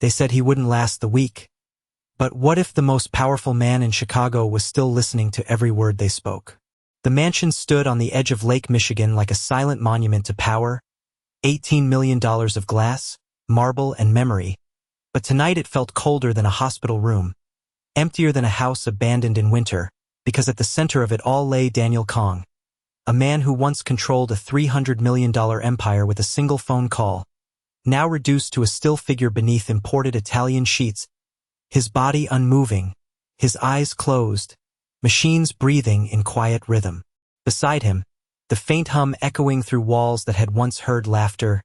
They said he wouldn't last the week. But what if the most powerful man in Chicago was still listening to every word they spoke? The mansion stood on the edge of Lake Michigan like a silent monument to power, $18 million of glass, marble, and memory. But tonight it felt colder than a hospital room, emptier than a house abandoned in winter, because at the center of it all lay Daniel Kong, a man who once controlled a $300 million empire with a single phone call, now reduced to a still figure beneath imported Italian sheets, his body unmoving, his eyes closed, machines breathing in quiet rhythm. Beside him, the faint hum echoing through walls that had once heard laughter,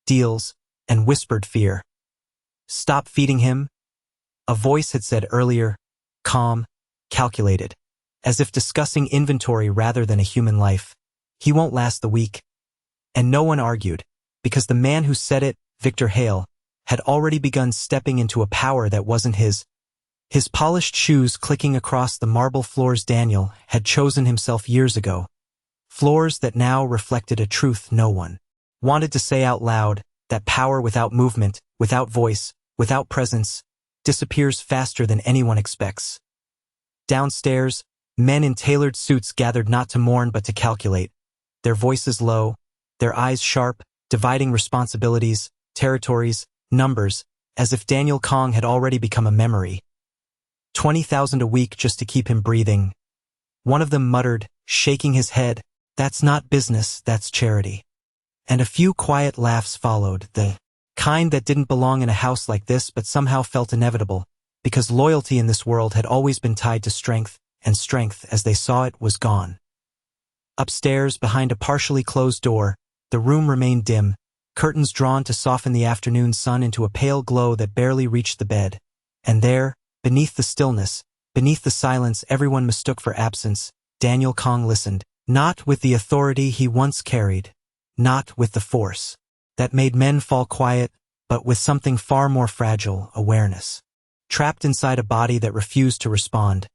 deals, and whispered fear. "Stop feeding him," a voice had said earlier, calm, calculated, as if discussing inventory rather than a human life. "He won't last the week." And no one argued, because the man who said it, Victor Hale, had already begun stepping into a power that wasn't his. His polished shoes clicking across the marble floors Daniel had chosen himself years ago, floors that now reflected a truth no one wanted to say out loud, that power without movement, without voice, without presence, disappears faster than anyone expects. Downstairs, men in tailored suits gathered not to mourn but to calculate, their voices low, their eyes sharp, dividing responsibilities, territories, numbers, as if Daniel Kong had already become a memory. 20,000 a week just to keep him breathing. One of them muttered, shaking his head, "That's not business, that's charity." And a few quiet laughs followed, the kind that didn't belong in a house like this but somehow felt inevitable, because loyalty in this world had always been tied to strength, and strength, as they saw it, was gone. Upstairs, behind a partially closed door, the room remained dim, curtains drawn to soften the afternoon sun into a pale glow that barely reached the bed. And there, beneath the stillness, beneath the silence everyone mistook for absence, Daniel Kong listened, not with the authority he once carried, not with the force that made men fall quiet, but with something far more fragile, awareness. Trapped inside a body that refused to respond,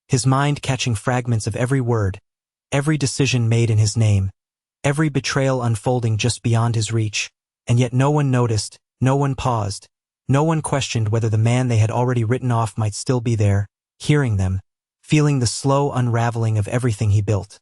his mind catching fragments of every word, every decision made in his name, every betrayal unfolding just beyond his reach, and yet no one noticed, no one paused, no one questioned whether the man they had already written off might still be there, hearing them, feeling the slow unraveling of everything he built.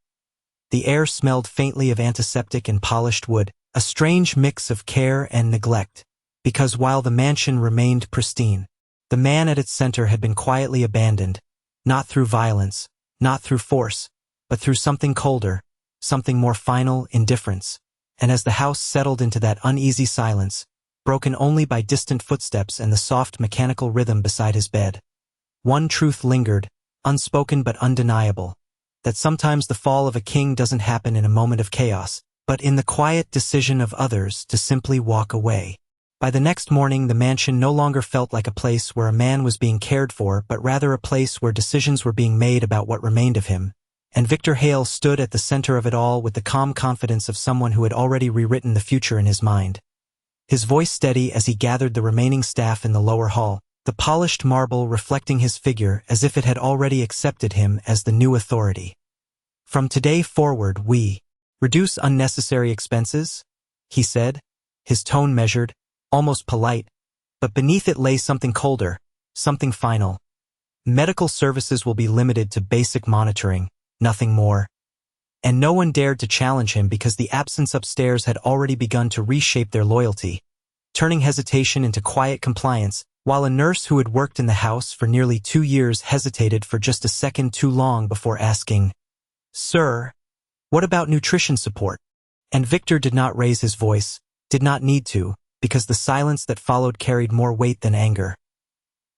The air smelled faintly of antiseptic and polished wood, a strange mix of care and neglect, because while the mansion remained pristine, the man at its center had been quietly abandoned, not through violence, not through force, but through something colder, something more final, indifference. And as the house settled into that uneasy silence, broken only by distant footsteps and the soft mechanical rhythm beside his bed, one truth lingered, unspoken but undeniable, that sometimes the fall of a king doesn't happen in a moment of chaos, but in the quiet decision of others to simply walk away. By the next morning, the mansion no longer felt like a place where a man was being cared for, but rather a place where decisions were being made about what remained of him. And Victor Hale stood at the center of it all with the calm confidence of someone who had already rewritten the future in his mind. His voice steady as he gathered the remaining staff in the lower hall, the polished marble reflecting his figure as if it had already accepted him as the new authority. "From today forward we reduce unnecessary expenses," he said, his tone measured, almost polite, but beneath it lay something colder, something final. "Medical services will be limited to basic monitoring, nothing more." And no one dared to challenge him because the absence upstairs had already begun to reshape their loyalty, turning hesitation into quiet compliance, while a nurse who had worked in the house for nearly 2 years hesitated for just a second too long before asking, "Sir, what about nutrition support?" And Victor did not raise his voice, did not need to, because the silence that followed carried more weight than anger.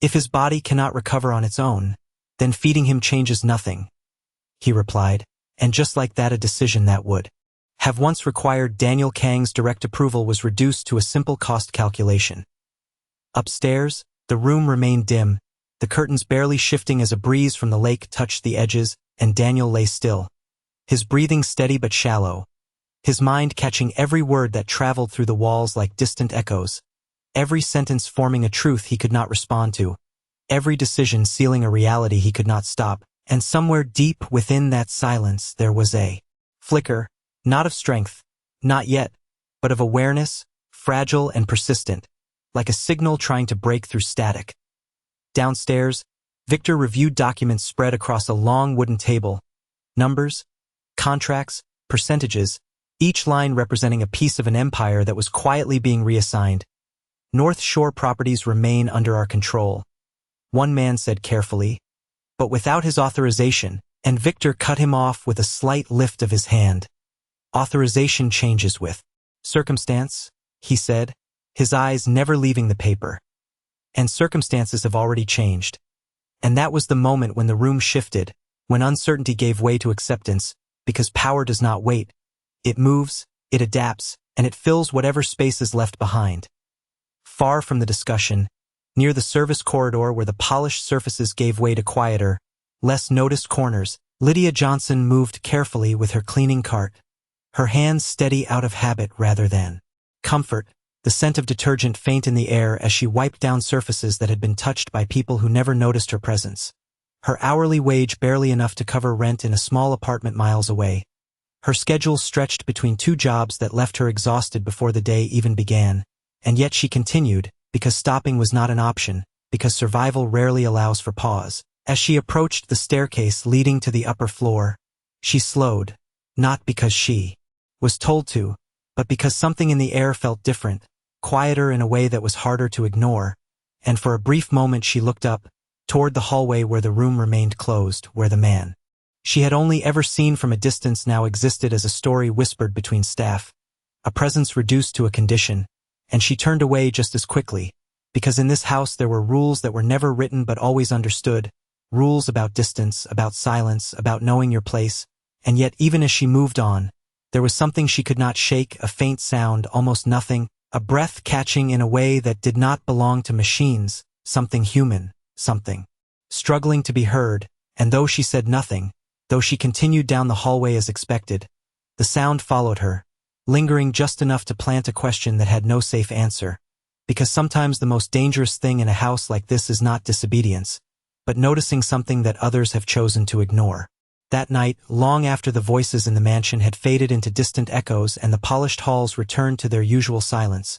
"If his body cannot recover on its own, then feeding him changes nothing," he replied, and just like that a decision that would have once required Daniel Kang's direct approval was reduced to a simple cost calculation. Upstairs, the room remained dim, the curtains barely shifting as a breeze from the lake touched the edges, and Daniel lay still, his breathing steady but shallow, his mind catching every word that traveled through the walls like distant echoes, every sentence forming a truth he could not respond to, every decision sealing a reality he could not stop. And somewhere deep within that silence there was a flicker, not of strength, not yet, but of awareness, fragile and persistent, like a signal trying to break through static. Downstairs, Victor reviewed documents spread across a long wooden table. Numbers, contracts, percentages, each line representing a piece of an empire that was quietly being reassigned. North Shore properties remain under our control, one man said carefully, but without his authorization, and Victor cut him off with a slight lift of his hand. Authorization changes with circumstance, he said, his eyes never leaving the paper. And circumstances have already changed. And that was the moment when the room shifted, when uncertainty gave way to acceptance, because power does not wait. It moves, it adapts, and it fills whatever space is left behind. Far from the discussion, near the service corridor where the polished surfaces gave way to quieter, less noticed corners, Lydia Johnson moved carefully with her cleaning cart, her hands steady out of habit rather than comfort, the scent of detergent faint in the air as she wiped down surfaces that had been touched by people who never noticed her presence. Her hourly wage barely enough to cover rent in a small apartment miles away. Her schedule stretched between two jobs that left her exhausted before the day even began, and yet she continued, because stopping was not an option, because survival rarely allows for pause. As she approached the staircase leading to the upper floor, she slowed, not because she was told to, but because something in the air felt different, quieter in a way that was harder to ignore, and for a brief moment she looked up, toward the hallway where the room remained closed, where the man she had only ever seen from a distance now existed as a story whispered between staff, a presence reduced to a condition, and she turned away just as quickly, because in this house there were rules that were never written but always understood, rules about distance, about silence, about knowing your place, and yet even as she moved on, there was something she could not shake, a faint sound, almost nothing, a breath catching in a way that did not belong to machines, something human, something struggling to be heard, and though she said nothing, though she continued down the hallway as expected, the sound followed her, lingering just enough to plant a question that had no safe answer, because sometimes the most dangerous thing in a house like this is not disobedience, but noticing something that others have chosen to ignore. That night, long after the voices in the mansion had faded into distant echoes and the polished halls returned to their usual silence,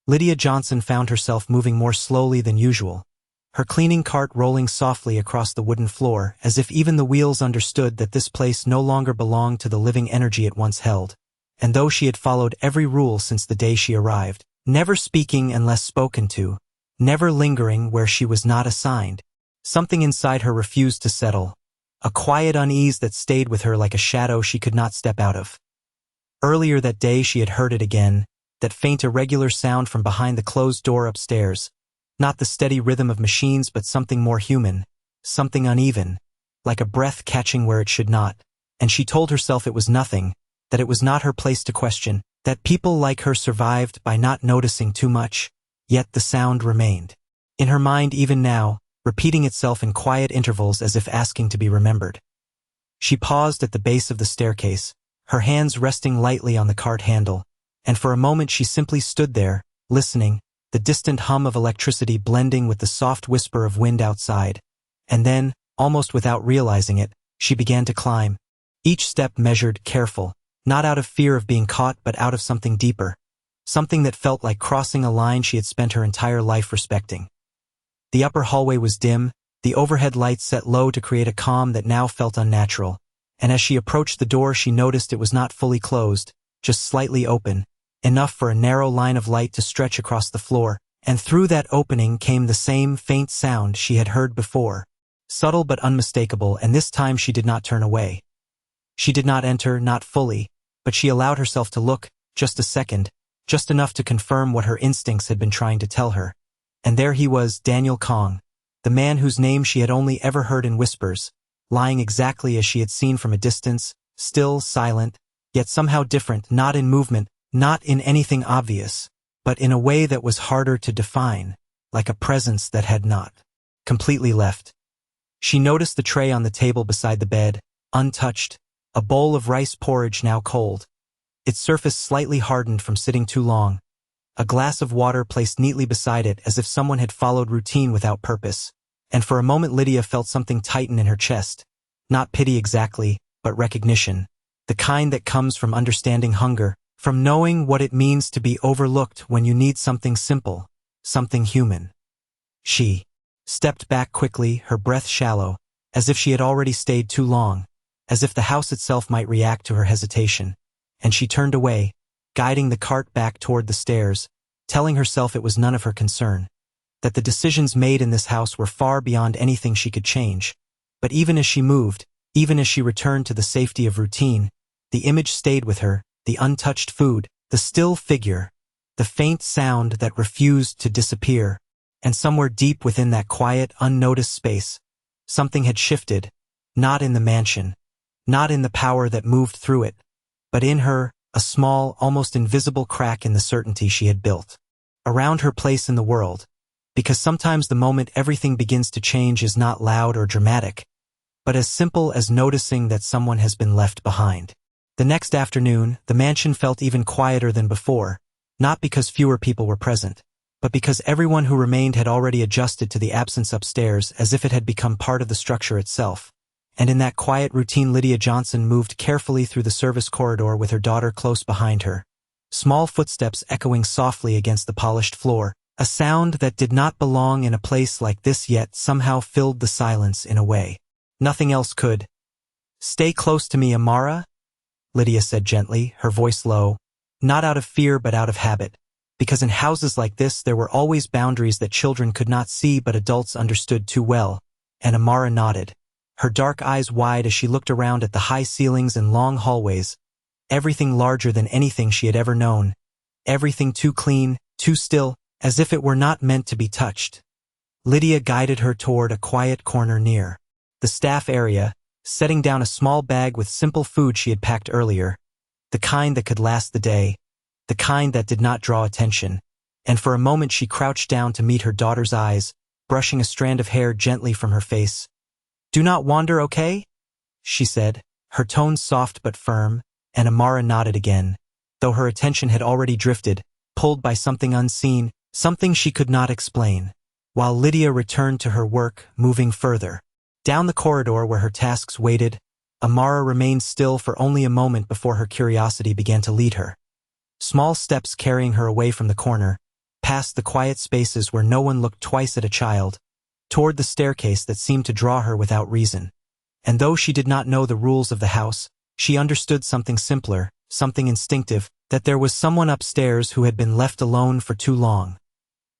Lydia Johnson found herself moving more slowly than usual, her cleaning cart rolling softly across the wooden floor as if even the wheels understood that this place no longer belonged to the living energy it once held. And though she had followed every rule since the day she arrived, never speaking unless spoken to, never lingering where she was not assigned, something inside her refused to settle, a quiet unease that stayed with her like a shadow she could not step out of. Earlier that day she had heard it again, that faint irregular sound from behind the closed door upstairs, not the steady rhythm of machines but something more human, something uneven, like a breath catching where it should not, and she told herself it was nothing, that it was not her place to question, that people like her survived by not noticing too much, yet the sound remained. In her mind even now, repeating itself in quiet intervals as if asking to be remembered. She paused at the base of the staircase, her hands resting lightly on the cart handle, and for a moment she simply stood there, listening, the distant hum of electricity blending with the soft whisper of wind outside, and then, almost without realizing it, she began to climb. Each step measured, careful, not out of fear of being caught but out of something deeper, something that felt like crossing a line she had spent her entire life respecting. The upper hallway was dim, the overhead lights set low to create a calm that now felt unnatural, and as she approached the door she noticed it was not fully closed, just slightly open, enough for a narrow line of light to stretch across the floor, and through that opening came the same faint sound she had heard before, subtle but unmistakable, and this time she did not turn away. She did not enter, not fully, but she allowed herself to look, just a second, just enough to confirm what her instincts had been trying to tell her. And there he was, Daniel Kong, the man whose name she had only ever heard in whispers, lying exactly as she had seen from a distance, still, silent, yet somehow different, not in movement, not in anything obvious, but in a way that was harder to define, like a presence that had not completely left. She noticed the tray on the table beside the bed, untouched, a bowl of rice porridge now cold, its surface slightly hardened from sitting too long, a glass of water placed neatly beside it as if someone had followed routine without purpose, and for a moment Lydia felt something tighten in her chest, not pity exactly, but recognition, the kind that comes from understanding hunger, from knowing what it means to be overlooked when you need something simple, something human. She stepped back quickly, her breath shallow, as if she had already stayed too long, as if the house itself might react to her hesitation, and she turned away, guiding the cart back toward the stairs, telling herself it was none of her concern, that the decisions made in this house were far beyond anything she could change. But even as she moved, even as she returned to the safety of routine, the image stayed with her, the untouched food, the still figure, the faint sound that refused to disappear, and somewhere deep within that quiet, unnoticed space, something had shifted, not in the mansion, not in the power that moved through it, but in her, a small, almost invisible crack in the certainty she had built around her place in the world, because sometimes the moment everything begins to change is not loud or dramatic, but as simple as noticing that someone has been left behind. The next afternoon, the mansion felt even quieter than before, not because fewer people were present, but because everyone who remained had already adjusted to the absence upstairs as if it had become part of the structure itself. And in that quiet routine, Lydia Johnson moved carefully through the service corridor with her daughter close behind her, small footsteps echoing softly against the polished floor, a sound that did not belong in a place like this yet somehow filled the silence in a way nothing else could. "Stay close to me, Amara," Lydia said gently, her voice low, not out of fear but out of habit, because in houses like this there were always boundaries that children could not see but adults understood too well, and Amara nodded, her dark eyes wide as she looked around at the high ceilings and long hallways, everything larger than anything she had ever known, everything too clean, too still, as if it were not meant to be touched. Lydia guided her toward a quiet corner near the staff area, setting down a small bag with simple food she had packed earlier, the kind that could last the day, the kind that did not draw attention, and for a moment she crouched down to meet her daughter's eyes, brushing a strand of hair gently from her face. "Do not wander, okay?" she said, her tone soft but firm, and Amara nodded again, though her attention had already drifted, pulled by something unseen, something she could not explain, while Lydia returned to her work, moving further. Down the corridor where her tasks waited, Amara remained still for only a moment before her curiosity began to lead her. Small steps carrying her away from the corner, past the quiet spaces where no one looked twice at a child, toward the staircase that seemed to draw her without reason. And though she did not know the rules of the house, she understood something simpler, something instinctive, that there was someone upstairs who had been left alone for too long.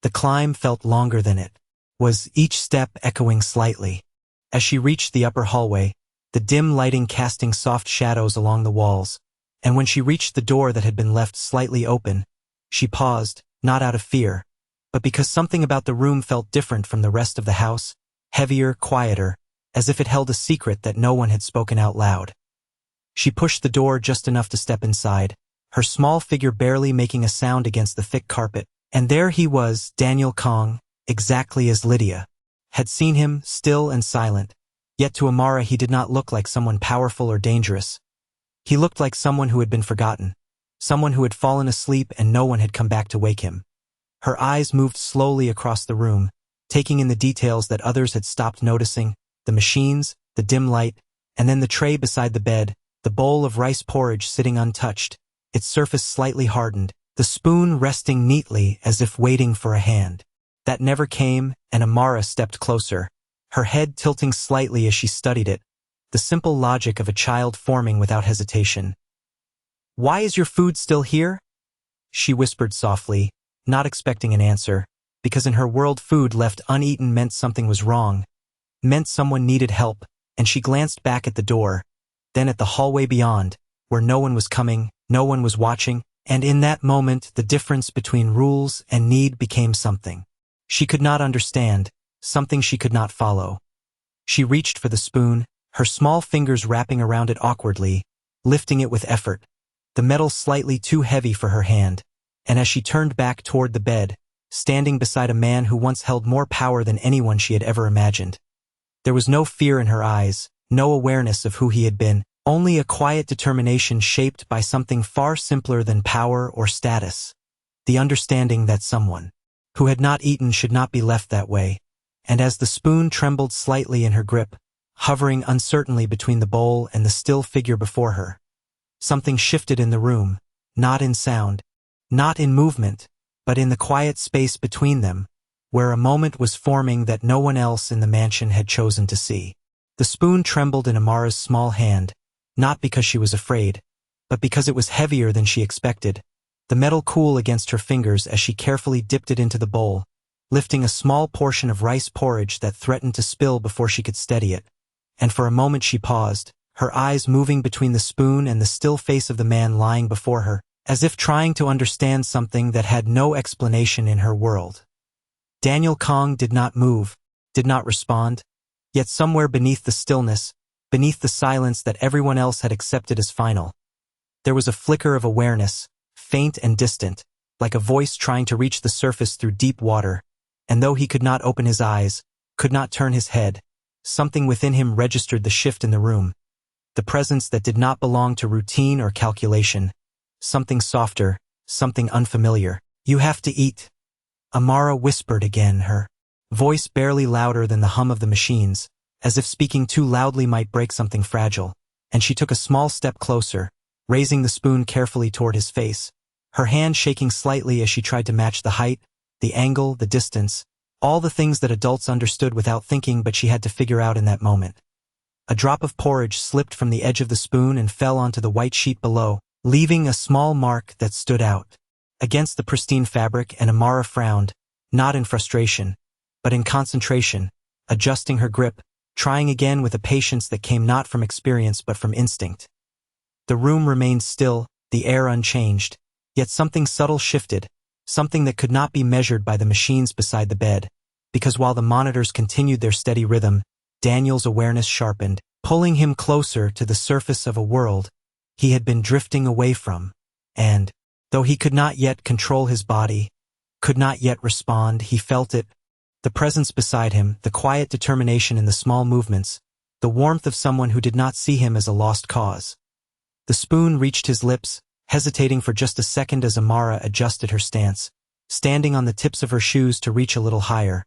The climb felt longer than it was, each step echoing slightly. As she reached the upper hallway, the dim lighting casting soft shadows along the walls, and when she reached the door that had been left slightly open, she paused, not out of fear, but because something about the room felt different from the rest of the house, heavier, quieter, as if it held a secret that no one had spoken out loud. She pushed the door just enough to step inside, her small figure barely making a sound against the thick carpet, and there he was, Daniel Kong, exactly as Lydia had seen him, still and silent, yet to Amara he did not look like someone powerful or dangerous. He looked like someone who had been forgotten, someone who had fallen asleep and no one had come back to wake him. Her eyes moved slowly across the room, taking in the details that others had stopped noticing, the machines, the dim light, and then the tray beside the bed, the bowl of rice porridge sitting untouched, its surface slightly hardened, the spoon resting neatly as if waiting for a hand. That never came, and Amara stepped closer, her head tilting slightly as she studied it, the simple logic of a child forming without hesitation. "Why is your food still here?" she whispered softly, not expecting an answer, because in her world food left uneaten meant something was wrong, meant someone needed help, and she glanced back at the door, then at the hallway beyond, where no one was coming, no one was watching, and in that moment the difference between rules and need became something she could not understand, something she could not follow. She reached for the spoon, her small fingers wrapping around it awkwardly, lifting it with effort, the metal slightly too heavy for her hand, and as she turned back toward the bed, standing beside a man who once held more power than anyone she had ever imagined. There was no fear in her eyes, no awareness of who he had been, only a quiet determination shaped by something far simpler than power or status, the understanding that someone who had not eaten should not be left that way. And as the spoon trembled slightly in her grip, hovering uncertainly between the bowl and the still figure before her, something shifted in the room, not in sound, not in movement, but in the quiet space between them, where a moment was forming that no one else in the mansion had chosen to see. The spoon trembled in Amara's small hand, not because she was afraid, but because it was heavier than she expected, the metal cool against her fingers as she carefully dipped it into the bowl, lifting a small portion of rice porridge that threatened to spill before she could steady it. And for a moment she paused, her eyes moving between the spoon and the still face of the man lying before her, as if trying to understand something that had no explanation in her world. Daniel Kong did not move, did not respond, yet somewhere beneath the stillness, beneath the silence that everyone else had accepted as final, there was a flicker of awareness, faint and distant, like a voice trying to reach the surface through deep water, and though he could not open his eyes, could not turn his head, something within him registered the shift in the room, the presence that did not belong to routine or calculation, something softer, something unfamiliar. "You have to eat," Amara whispered again, her voice barely louder than the hum of the machines, as if speaking too loudly might break something fragile, and she took a small step closer, raising the spoon carefully toward his face, her hand shaking slightly as she tried to match the height, the angle, the distance, all the things that adults understood without thinking but she had to figure out in that moment. A drop of porridge slipped from the edge of the spoon and fell onto the white sheet below, leaving a small mark that stood out against the pristine fabric, and Amara frowned, not in frustration, but in concentration, adjusting her grip, trying again with a patience that came not from experience but from instinct. The room remained still, the air unchanged, yet something subtle shifted, something that could not be measured by the machines beside the bed, because while the monitors continued their steady rhythm, Daniel's awareness sharpened, pulling him closer to the surface of a world he had been drifting away from, and, though he could not yet control his body, could not yet respond, he felt it, the presence beside him, the quiet determination in the small movements, the warmth of someone who did not see him as a lost cause. The spoon reached his lips, hesitating for just a second as Amara adjusted her stance, standing on the tips of her shoes to reach a little higher,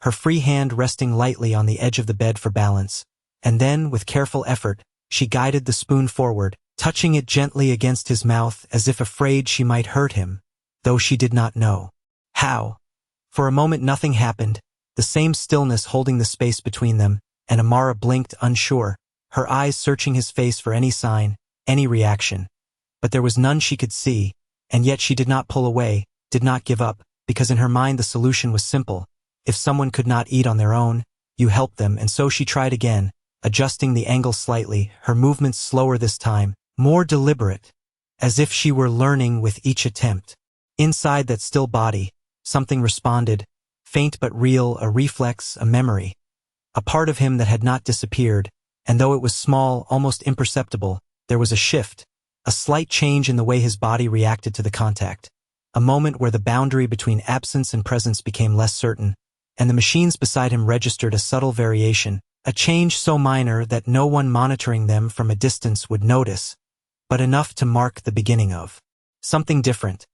her free hand resting lightly on the edge of the bed for balance, and then, with careful effort, she guided the spoon forward, touching it gently against his mouth as if afraid she might hurt him, though she did not know how. For a moment nothing happened, the same stillness holding the space between them, and Amara blinked unsure, her eyes searching his face for any sign, any reaction. But there was none she could see, and yet she did not pull away, did not give up, because in her mind the solution was simple. If someone could not eat on their own, you help them, and so she tried again, adjusting the angle slightly, her movements slower this time, more deliberate, as if she were learning with each attempt. Inside that still body, something responded, faint but real, a reflex, a memory. A part of him that had not disappeared, and though it was small, almost imperceptible, there was a shift, a slight change in the way his body reacted to the contact, a moment where the boundary between absence and presence became less certain, and the machines beside him registered a subtle variation, a change so minor that no one monitoring them from a distance would notice, but enough to mark the beginning of something different.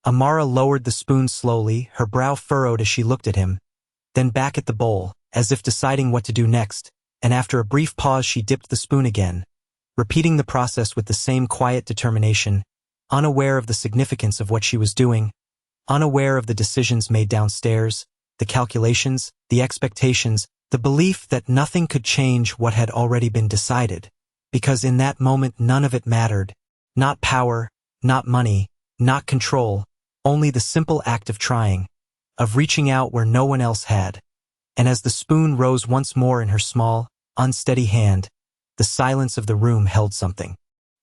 Amara lowered the spoon slowly, her brow furrowed as she looked at him, then back at the bowl, as if deciding what to do next, and after a brief pause she dipped the spoon again, repeating the process with the same quiet determination, unaware of the significance of what she was doing, unaware of the decisions made downstairs, the calculations, the expectations, the belief that nothing could change what had already been decided, because in that moment none of it mattered, not power, not money, not control, only the simple act of trying, of reaching out where no one else had. And as the spoon rose once more in her small, unsteady hand, the silence of the room held something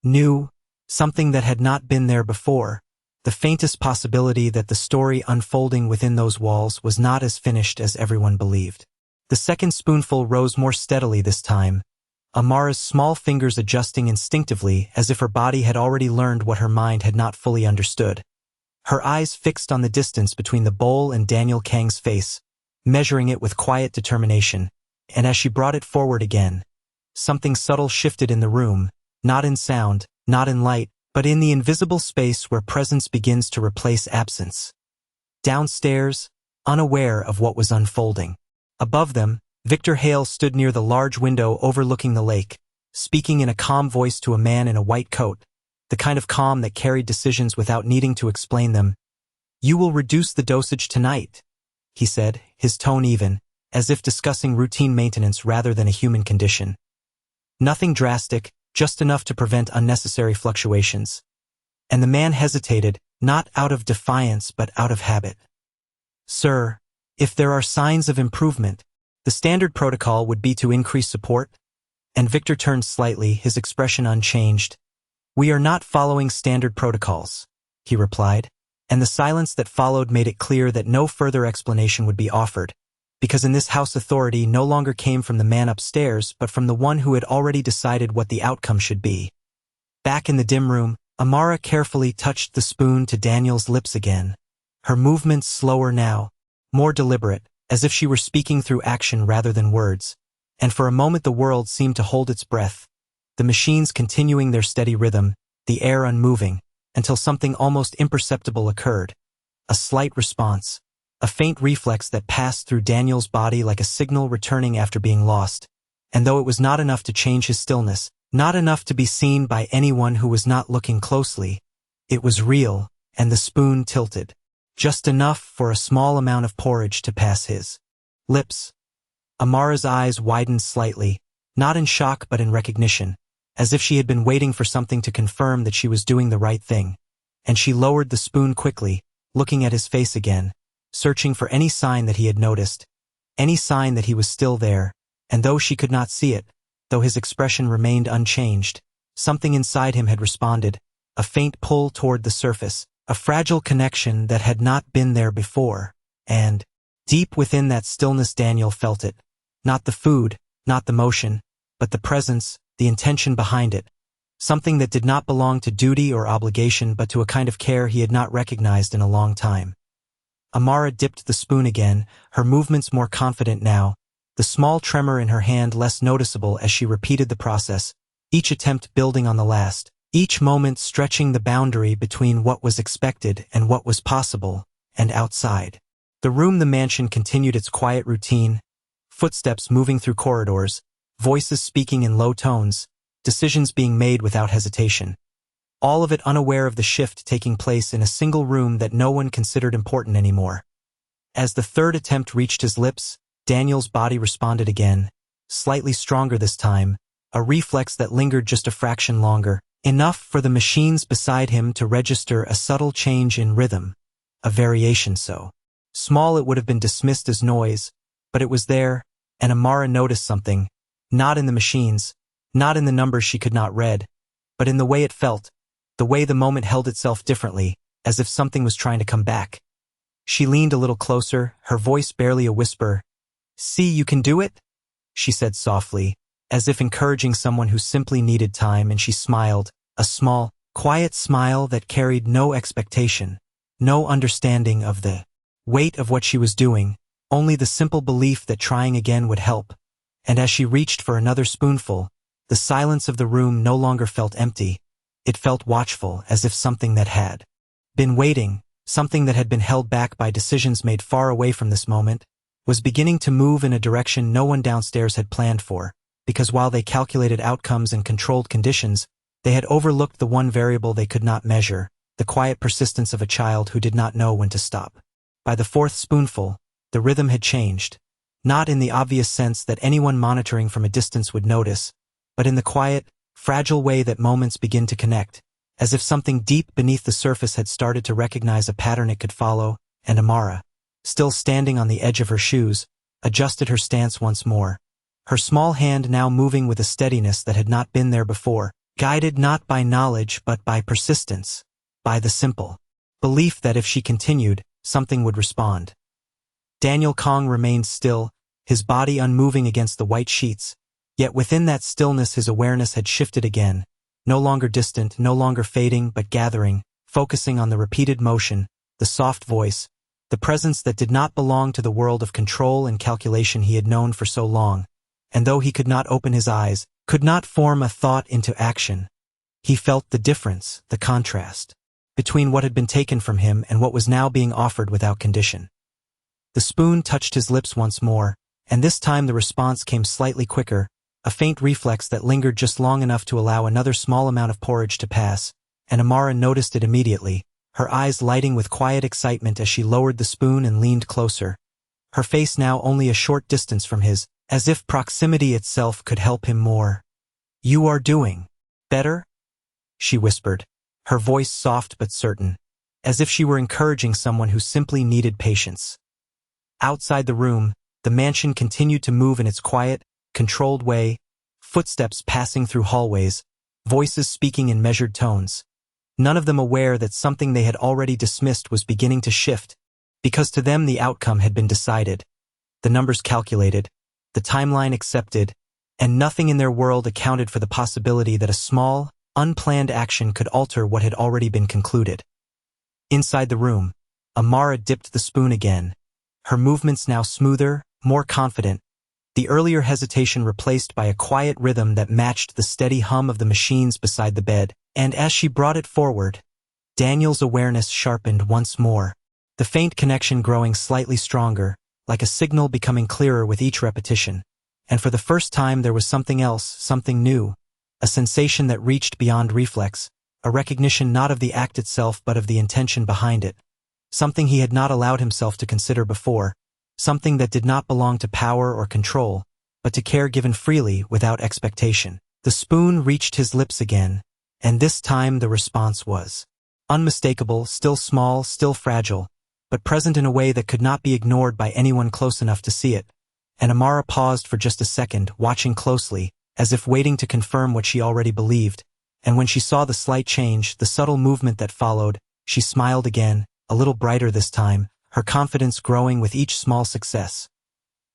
new, something that had not been there before, the faintest possibility that the story unfolding within those walls was not as finished as everyone believed. The second spoonful rose more steadily this time, Amara's small fingers adjusting instinctively as if her body had already learned what her mind had not fully understood. Her eyes fixed on the distance between the bowl and Daniel Kang's face, measuring it with quiet determination, and as she brought it forward again, something subtle shifted in the room, not in sound, not in light, but in the invisible space where presence begins to replace absence. Downstairs, unaware of what was unfolding. Above them, Victor Hale stood near the large window overlooking the lake, speaking in a calm voice to a man in a white coat, the kind of calm that carried decisions without needing to explain them. "You will reduce the dosage tonight," he said, his tone even, as if discussing routine maintenance rather than a human condition. Nothing drastic, just enough to prevent unnecessary fluctuations. And the man hesitated, not out of defiance but out of habit. "Sir, if there are signs of improvement, the standard protocol would be to increase support." And Victor turned slightly, his expression unchanged. "We are not following standard protocols," he replied, and the silence that followed made it clear that no further explanation would be offered, because in this house authority no longer came from the man upstairs but from the one who had already decided what the outcome should be. Back in the dim room, Amara carefully touched the spoon to Daniel's lips again. Her movements slower now, more deliberate, as if she were speaking through action rather than words, and for a moment the world seemed to hold its breath, the machines continuing their steady rhythm, the air unmoving, until something almost imperceptible occurred. A slight response, a faint reflex that passed through Daniel's body like a signal returning after being lost, and though it was not enough to change his stillness, not enough to be seen by anyone who was not looking closely, it was real, and the spoon tilted. Just enough for a small amount of porridge to pass his lips. Amara's eyes widened slightly, not in shock but in recognition, as if she had been waiting for something to confirm that she was doing the right thing, and she lowered the spoon quickly, looking at his face again, searching for any sign that he had noticed, any sign that he was still there, and though she could not see it, though his expression remained unchanged, something inside him had responded, a faint pull toward the surface, a fragile connection that had not been there before, and, deep within that stillness Daniel felt it, not the food, not the motion, but the presence, the intention behind it, something that did not belong to duty or obligation but to a kind of care he had not recognized in a long time. Amara dipped the spoon again, her movements more confident now, the small tremor in her hand less noticeable as she repeated the process, each attempt building on the last, each moment stretching the boundary between what was expected and what was possible, and outside. The room, the mansion, continued its quiet routine, footsteps moving through corridors, voices speaking in low tones, decisions being made without hesitation. All of it unaware of the shift taking place in a single room that no one considered important anymore. As the third attempt reached his lips, Daniel's body responded again, slightly stronger this time, a reflex that lingered just a fraction longer, enough for the machines beside him to register a subtle change in rhythm, a variation so small it would have been dismissed as noise, but it was there, and Amara noticed something, not in the machines, not in the numbers she could not read, but in the way it felt, the way the moment held itself differently, as if something was trying to come back. She leaned a little closer, her voice barely a whisper. "See, you can do it?" she said softly, as if encouraging someone who simply needed time, and she smiled, a small, quiet smile that carried no expectation, no understanding of the weight of what she was doing, only the simple belief that trying again would help. And as she reached for another spoonful, the silence of the room no longer felt empty. It felt watchful, as if something that had been waiting, something that had been held back by decisions made far away from this moment, was beginning to move in a direction no one downstairs had planned for, because while they calculated outcomes and controlled conditions, they had overlooked the one variable they could not measure, the quiet persistence of a child who did not know when to stop. By the fourth spoonful, the rhythm had changed, not in the obvious sense that anyone monitoring from a distance would notice, but in the quiet, fragile way that moments begin to connect, as if something deep beneath the surface had started to recognize a pattern it could follow, and Amara, still standing on the edge of her shoes, adjusted her stance once more, her small hand now moving with a steadiness that had not been there before, guided not by knowledge but by persistence, by the simple belief that if she continued, something would respond. Daniel Kong remained still, his body unmoving against the white sheets, yet within that stillness his awareness had shifted again, no longer distant, no longer fading but gathering, focusing on the repeated motion, the soft voice, the presence that did not belong to the world of control and calculation he had known for so long, and though he could not open his eyes, could not form a thought into action, he felt the difference, the contrast, between what had been taken from him and what was now being offered without condition. The spoon touched his lips once more, and this time the response came slightly quicker, a faint reflex that lingered just long enough to allow another small amount of porridge to pass, and Amara noticed it immediately, her eyes lighting with quiet excitement as she lowered the spoon and leaned closer, her face now only a short distance from his, as if proximity itself could help him more. "You are doing better?" she whispered, her voice soft but certain, as if she were encouraging someone who simply needed patience. Outside the room, the mansion continued to move in its quiet, controlled way, footsteps passing through hallways, voices speaking in measured tones, none of them aware that something they had already dismissed was beginning to shift, because to them the outcome had been decided, the numbers calculated, the timeline accepted, and nothing in their world accounted for the possibility that a small, unplanned action could alter what had already been concluded. Inside the room, Amara dipped the spoon again, her movements now smoother, more confident, the earlier hesitation replaced by a quiet rhythm that matched the steady hum of the machines beside the bed, and as she brought it forward, Daniel's awareness sharpened once more, the faint connection growing slightly stronger, like a signal becoming clearer with each repetition, and for the first time there was something else, something new, a sensation that reached beyond reflex, a recognition not of the act itself but of the intention behind it, something he had not allowed himself to consider before, something that did not belong to power or control, but to care given freely without expectation. The spoon reached his lips again, and this time the response was unmistakable, still small, still fragile, but present in a way that could not be ignored by anyone close enough to see it, and Amara paused for just a second, watching closely, as if waiting to confirm what she already believed, and when she saw the slight change, the subtle movement that followed, she smiled again, a little brighter this time, her confidence growing with each small success.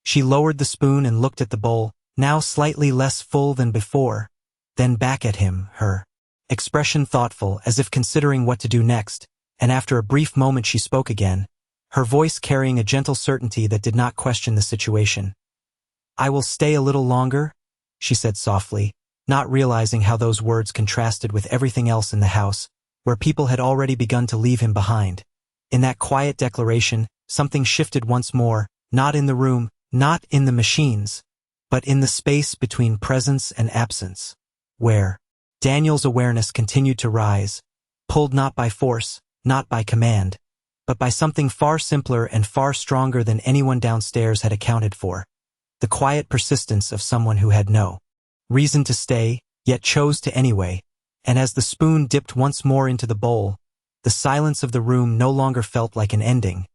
She lowered the spoon and looked at the bowl, now slightly less full than before, then back at him, her expression thoughtful, as if considering what to do next, and after a brief moment she spoke again, her voice carrying a gentle certainty that did not question the situation. "I will stay a little longer," she said softly, not realizing how those words contrasted with everything else in the house, where people had already begun to leave him behind. In that quiet declaration, something shifted once more, not in the room, not in the machines, but in the space between presence and absence, where Daniel's awareness continued to rise, pulled not by force, not by command, but by something far simpler and far stronger than anyone downstairs had accounted for, the quiet persistence of someone who had no reason to stay, yet chose to anyway, and as the spoon dipped once more into the bowl, the silence of the room no longer felt like an ending.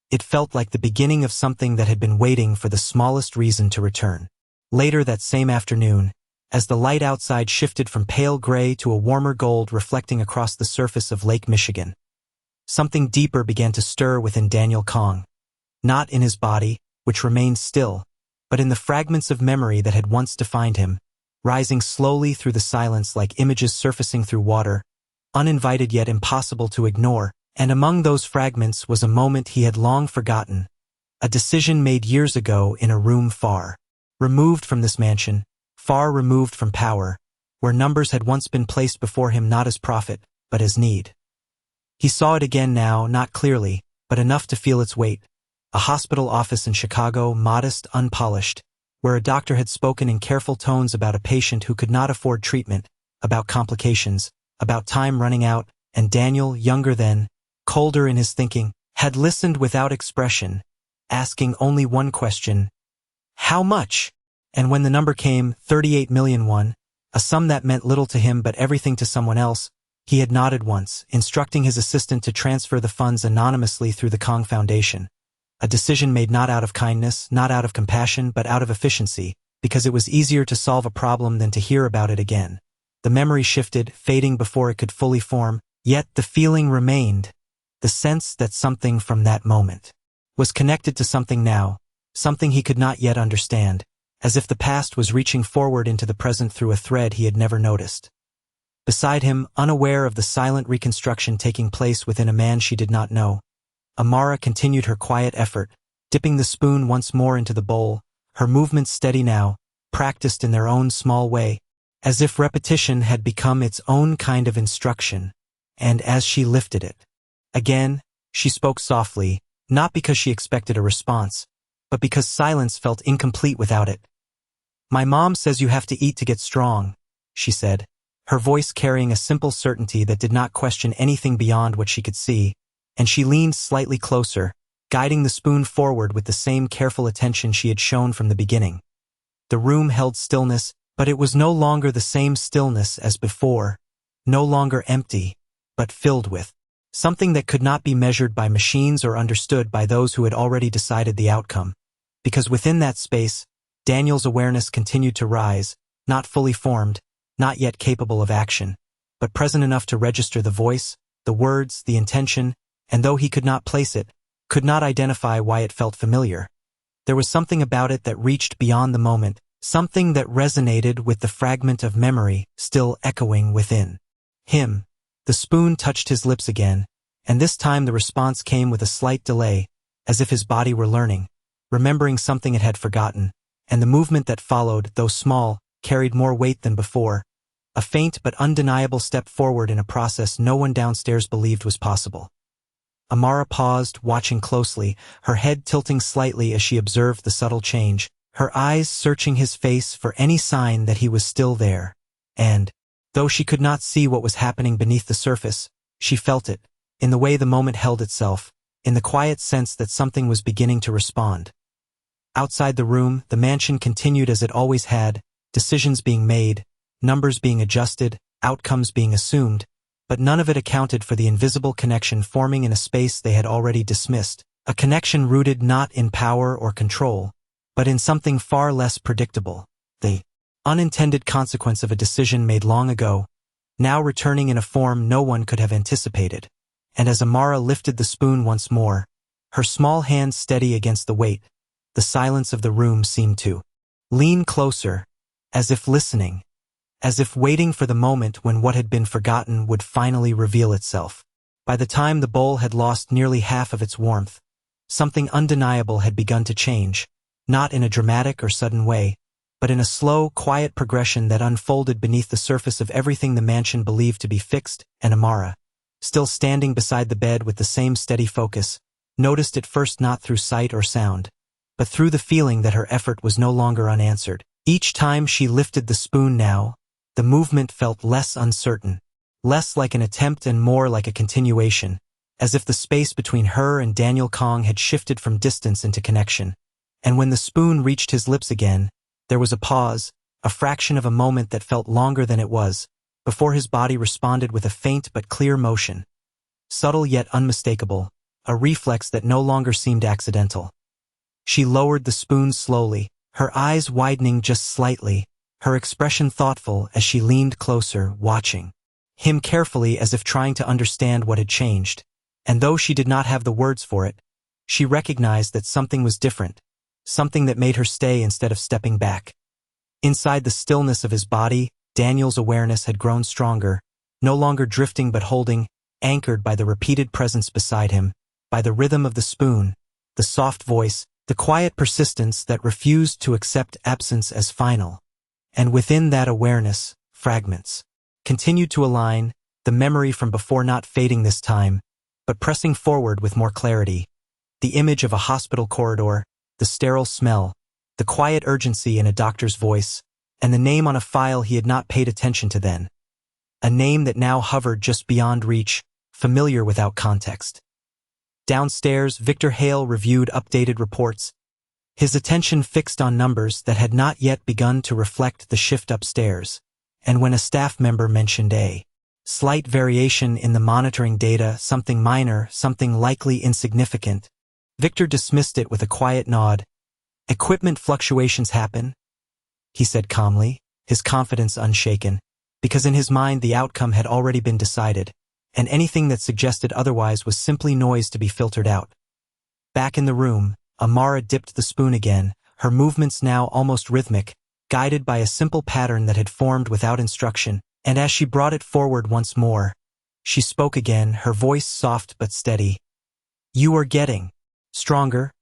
It felt like the beginning of something that had been waiting for the smallest reason to return. Later that same afternoon, as the light outside shifted from pale gray to a warmer gold reflecting across the surface of Lake Michigan, something deeper began to stir within Daniel Kong. Not in his body, which remained still, but in the fragments of memory that had once defined him, rising slowly through the silence like images surfacing through water, uninvited yet impossible to ignore, and among those fragments was a moment he had long forgotten, a decision made years ago in a room far removed from this mansion, far removed from power, where numbers had once been placed before him not as profit, but as need. He saw it again now, not clearly, but enough to feel its weight, a hospital office in Chicago, modest, unpolished, where a doctor had spoken in careful tones about a patient who could not afford treatment, about complications, about time running out, and Daniel, younger then, colder in his thinking, had listened without expression, asking only one question: how much? And when the number came, 38,000,001, a sum that meant little to him but everything to someone else, he had nodded once, instructing his assistant to transfer the funds anonymously through the Kong Foundation, a decision made not out of kindness, not out of compassion, but out of efficiency, because it was easier to solve a problem than to hear about it again. The memory shifted, fading before it could fully form, yet the feeling remained, the sense that something from that moment was connected to something now, something he could not yet understand, as if the past was reaching forward into the present through a thread he had never noticed. Beside him, unaware of the silent reconstruction taking place within a man she did not know, Amara continued her quiet effort, dipping the spoon once more into the bowl, her movements steady now, practiced in their own small way, as if repetition had become its own kind of instruction, and as she lifted it again, she spoke softly, not because she expected a response, but because silence felt incomplete without it. "My mom says you have to eat to get strong," she said, her voice carrying a simple certainty that did not question anything beyond what she could see, and she leaned slightly closer, guiding the spoon forward with the same careful attention she had shown from the beginning. The room held stillness, but it was no longer the same stillness as before, no longer empty, but filled with something that could not be measured by machines or understood by those who had already decided the outcome. Because within that space, Daniel's awareness continued to rise, not fully formed, not yet capable of action, but present enough to register the voice, the words, the intention, and though he could not place it, could not identify why it felt familiar. There was something about it that reached beyond the moment, something that resonated with the fragment of memory still echoing within him. The spoon touched his lips again, and this time the response came with a slight delay, as if his body were learning, remembering something it had forgotten, and the movement that followed, though small, carried more weight than before, a faint but undeniable step forward in a process no one downstairs believed was possible. Amara paused, watching closely, her head tilting slightly as she observed the subtle change, her eyes searching his face for any sign that he was still there. And, though she could not see what was happening beneath the surface, she felt it, in the way the moment held itself, in the quiet sense that something was beginning to respond. Outside the room, the mansion continued as it always had, decisions being made, numbers being adjusted, outcomes being assumed, but none of it accounted for the invisible connection forming in a space they had already dismissed, a connection rooted not in power or control, but in something far less predictable, the unintended consequence of a decision made long ago, now returning in a form no one could have anticipated. And as Amara lifted the spoon once more, her small hand steady against the weight, the silence of the room seemed to lean closer, as if listening, as if waiting for the moment when what had been forgotten would finally reveal itself. By the time the bowl had lost nearly half of its warmth, something undeniable had begun to change, not in a dramatic or sudden way, but in a slow, quiet progression that unfolded beneath the surface of everything the mansion believed to be fixed, and Amara, still standing beside the bed with the same steady focus, noticed it first not through sight or sound, but through the feeling that her effort was no longer unanswered. Each time she lifted the spoon now, the movement felt less uncertain, less like an attempt and more like a continuation, as if the space between her and Daniel Kong had shifted from distance into connection. And when the spoon reached his lips again, there was a pause, a fraction of a moment that felt longer than it was, before his body responded with a faint but clear motion. Subtle yet unmistakable, a reflex that no longer seemed accidental. She lowered the spoon slowly, her eyes widening just slightly, her expression thoughtful as she leaned closer, watching him carefully as if trying to understand what had changed. And though she did not have the words for it, she recognized that something was different, something that made her stay instead of stepping back. Inside the stillness of his body, Daniel's awareness had grown stronger, no longer drifting but holding, anchored by the repeated presence beside him, by the rhythm of the spoon, the soft voice, the quiet persistence that refused to accept absence as final. And within that awareness, fragments continued to align, the memory from before not fading this time, but pressing forward with more clarity. The image of a hospital corridor, the sterile smell, the quiet urgency in a doctor's voice, and the name on a file he had not paid attention to then. A name that now hovered just beyond reach, familiar without context. Downstairs, Victor Hale reviewed updated reports, his attention fixed on numbers that had not yet begun to reflect the shift upstairs, and when a staff member mentioned a slight variation in the monitoring data, something minor, something likely insignificant, Victor dismissed it with a quiet nod. "Equipment fluctuations happen," he said calmly, his confidence unshaken, because in his mind the outcome had already been decided, and anything that suggested otherwise was simply noise to be filtered out. Back in the room, Amara dipped the spoon again, her movements now almost rhythmic, guided by a simple pattern that had formed without instruction, and as she brought it forward once more, she spoke again, her voice soft but steady. "You are getting stronger,"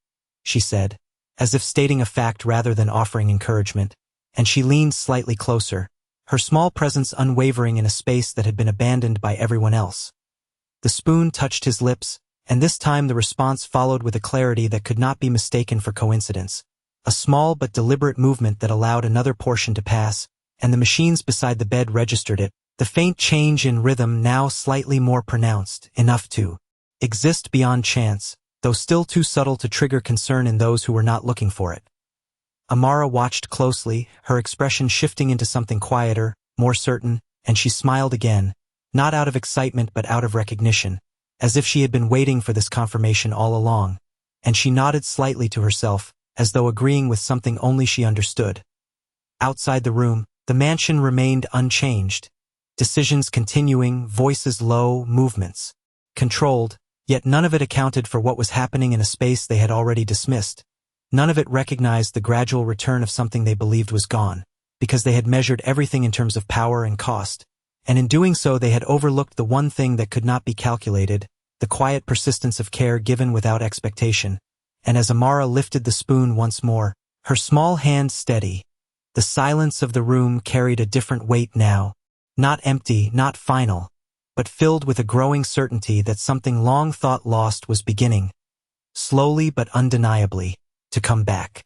she said, as if stating a fact rather than offering encouragement, and she leaned slightly closer, her small presence unwavering in a space that had been abandoned by everyone else. The spoon touched his lips, and this time the response followed with a clarity that could not be mistaken for coincidence, a small but deliberate movement that allowed another portion to pass, and the machines beside the bed registered it, The faint change in rhythm now slightly more pronounced, enough to exist beyond chance, though still too subtle to trigger concern in those who were not looking for it. Amara watched closely, her expression shifting into something quieter, more certain, and she smiled again, not out of excitement but out of recognition, as if she had been waiting for this confirmation all along, and she nodded slightly to herself, as though agreeing with something only she understood. Outside the room, the mansion remained unchanged, decisions continuing, voices low, movements controlled, yet none of it accounted for what was happening in a space they had already dismissed. None of it recognized the gradual return of something they believed was gone, because they had measured everything in terms of power and cost, and in doing so they had overlooked the one thing that could not be calculated, the quiet persistence of care given without expectation. And as Amara lifted the spoon once more, her small hand steady, the silence of the room carried a different weight now, not empty, not final, but filled with a growing certainty that something long thought lost was beginning, slowly but undeniably, to come back.